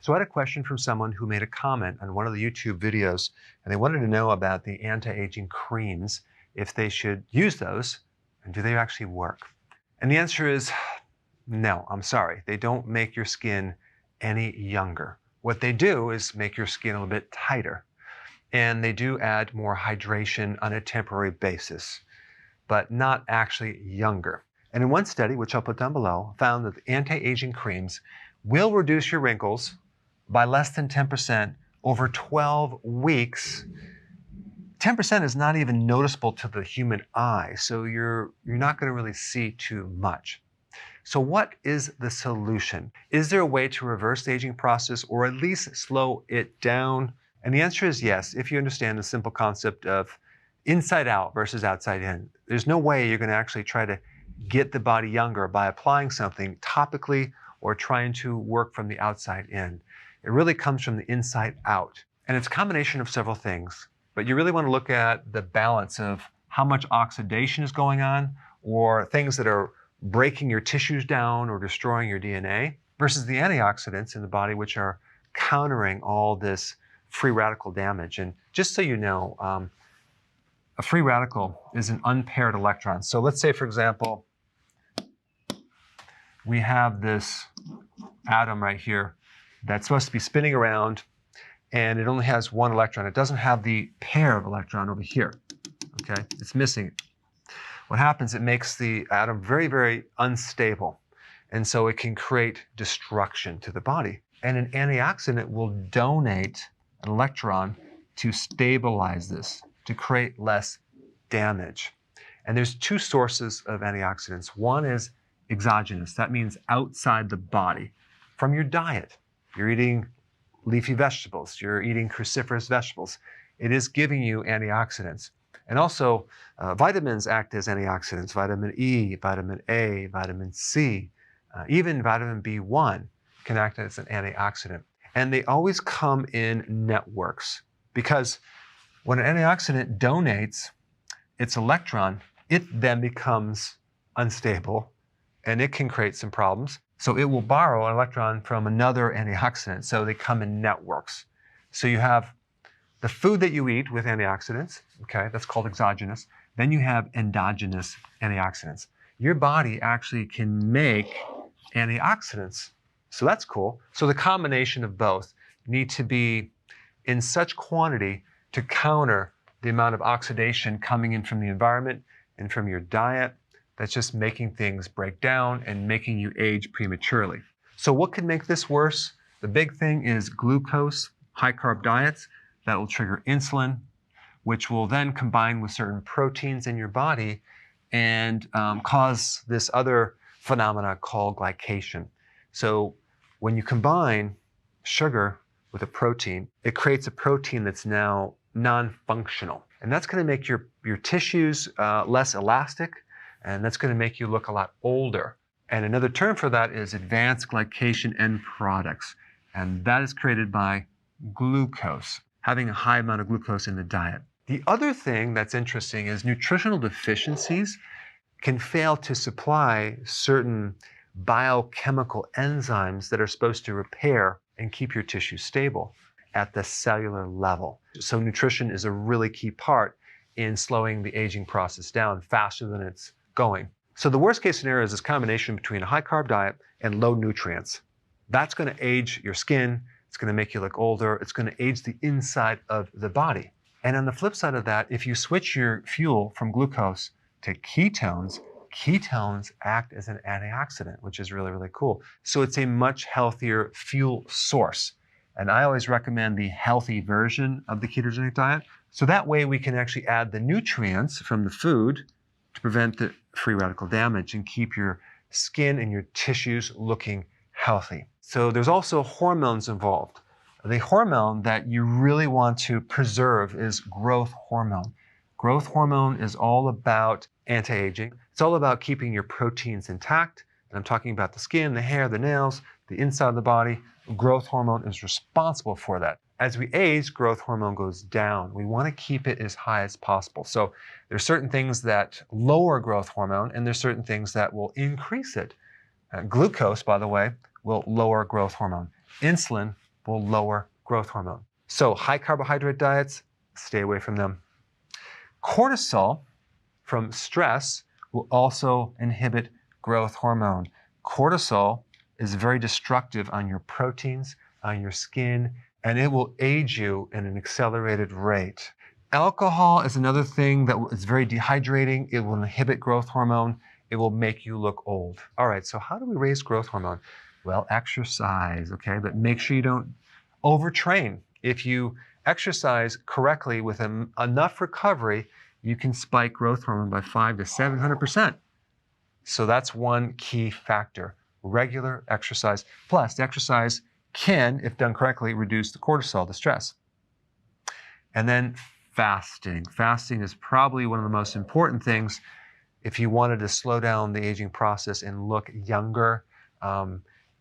So I had a question from someone who made a comment on one of the YouTube videos, and they wanted to know about the anti-aging creams, if they should use those, and do they actually work? And the answer is no, I'm sorry. They don't make your skin any younger. What they do is make your skin a little bit tighter, and they do add more hydration on a temporary basis, but not actually younger. And in one study, which I'll put down below, found that the anti-aging creams will reduce your wrinkles by less than 10% over 12 weeks. 10% is not even noticeable to the human eye, so you're not going to really see too much. So what is the solution? Is there a way to reverse the aging process or at least slow it down? And the answer is yes, if you understand the simple concept of inside out versus outside in. There's no way you're going to actually try to get the body younger by applying something topically or trying to work from the outside in. It really comes from the inside out. And it's a combination of several things, but you really want to look at the balance of how much oxidation is going on or things that are breaking your tissues down or destroying your DNA versus the antioxidants in the body, which are countering all this free radical damage. And just so you know, a free radical is an unpaired electron. So let's say, for example, we have this atom right here that's supposed to be spinning around, and it only has one electron. It doesn't have the pair of electron over here, okay? It's missing it. What happens, it makes the atom very, very unstable, and so it can create destruction to the body. And an antioxidant will donate an electron to stabilize this, to create less damage. And there's two sources of antioxidants. One is exogenous. That means outside the body. From your diet, you're eating leafy vegetables, you're eating cruciferous vegetables. It is giving you antioxidants. And also, vitamins act as antioxidants. Vitamin E, vitamin A, vitamin C, even vitamin B1 can act as an antioxidant. And they always come in networks, because when an antioxidant donates its electron, it then becomes unstable and it can create some problems. So it will borrow an electron from another antioxidant. So they come in networks. So you have the food that you eat with antioxidants, okay, that's called exogenous. Then you have endogenous antioxidants. Your body actually can make antioxidants. So that's cool. So the combination of both need to be in such quantity to counter the amount of oxidation coming in from the environment and from your diet that's just making things break down and making you age prematurely. So what could make this worse? The big thing is glucose, high-carb diets that will trigger insulin, which will then combine with certain proteins in your body and cause this other phenomena called glycation. So when you combine sugar with a protein, it creates a protein that's now non-functional. And that's going to make your tissues less elastic, and that's going to make you look a lot older. And another term for that is advanced glycation end products. And that is created by glucose, having a high amount of glucose in the diet. The other thing that's interesting is nutritional deficiencies can fail to supply certain biochemical enzymes that are supposed to repair and keep your tissue stable at the cellular level. So nutrition is a really key part in slowing the aging process down faster than it's going. So the worst case scenario is this combination between a high carb diet and low nutrients. That's going to age your skin. It's going to make you look older. It's going to age the inside of the body. And on the flip side of that, if you switch your fuel from glucose to ketones, ketones act as an antioxidant, which is really, really cool. So it's a much healthier fuel source. And I always recommend the healthy version of the ketogenic diet. So that way we can actually add the nutrients from the food to prevent the free radical damage and keep your skin and your tissues looking healthy. So there's also hormones involved. The hormone that you really want to preserve is growth hormone. Growth hormone is all about anti-aging. It's all about keeping your proteins intact. And I'm talking about the skin, the hair, the nails, the inside of the body. Growth hormone is responsible for that. As we age, growth hormone goes down. We want to keep it as high as possible. So there's certain things that lower growth hormone, and there's certain things that will increase it. Glucose, by the way, will lower growth hormone. Insulin will lower growth hormone. So high carbohydrate diets, stay away from them. Cortisol from stress will also inhibit growth hormone. Cortisol is very destructive on your proteins, on your skin, and it will age you in an accelerated rate. Alcohol is another thing that is very dehydrating. It will inhibit growth hormone. It will make you look old. All right, so how do we raise growth hormone? Well, exercise, okay? But make sure you don't overtrain. If you exercise correctly with enough recovery, you can spike growth hormone by 500 to 700%. So that's one key factor, regular exercise. Plus, the exercise can, if done correctly, reduce the cortisol, the stress. And then fasting. Fasting is probably one of the most important things if you wanted to slow down the aging process and look younger.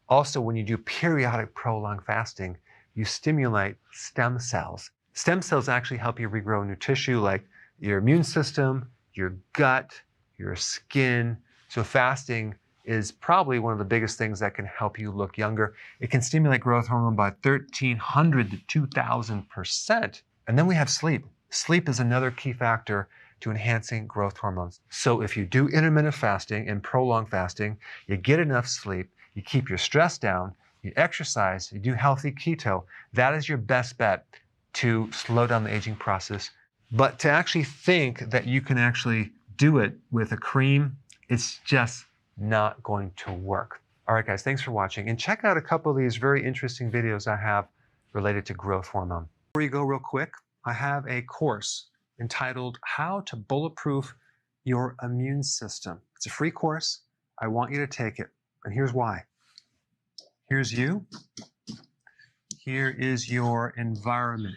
Also, when you do periodic prolonged fasting, you stimulate stem cells. Stem cells actually help you regrow new tissue like your immune system, your gut, your skin. So fasting is probably one of the biggest things that can help you look younger. It can stimulate growth hormone by 1,300 to 2,000%. And then we have sleep. Sleep is another key factor to enhancing growth hormones. So if you do intermittent fasting and prolonged fasting, you get enough sleep, you keep your stress down, you exercise, you do healthy keto, that is your best bet to slow down the aging process. But to actually think that you can actually do it with a cream, it's just not going to work. All right, guys, thanks for watching. And check out a couple of these very interesting videos I have related to growth hormone. Before you go real quick, I have a course entitled How to Bulletproof Your Immune System. It's a free course. I want you to take it. And here's why. Here's you. Here is your environment.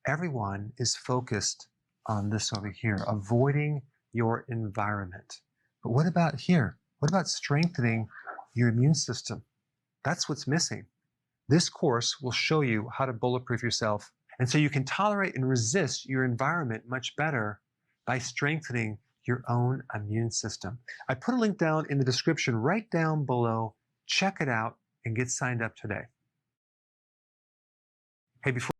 Everyone is focused on this over here, avoiding your environment. But what about here? What about strengthening your immune system? That's what's missing. This course will show you how to bulletproof yourself, and so you can tolerate and resist your environment much better by strengthening your own immune system. I put a link down in the description right down below. Check it out and get signed up today. Hey, before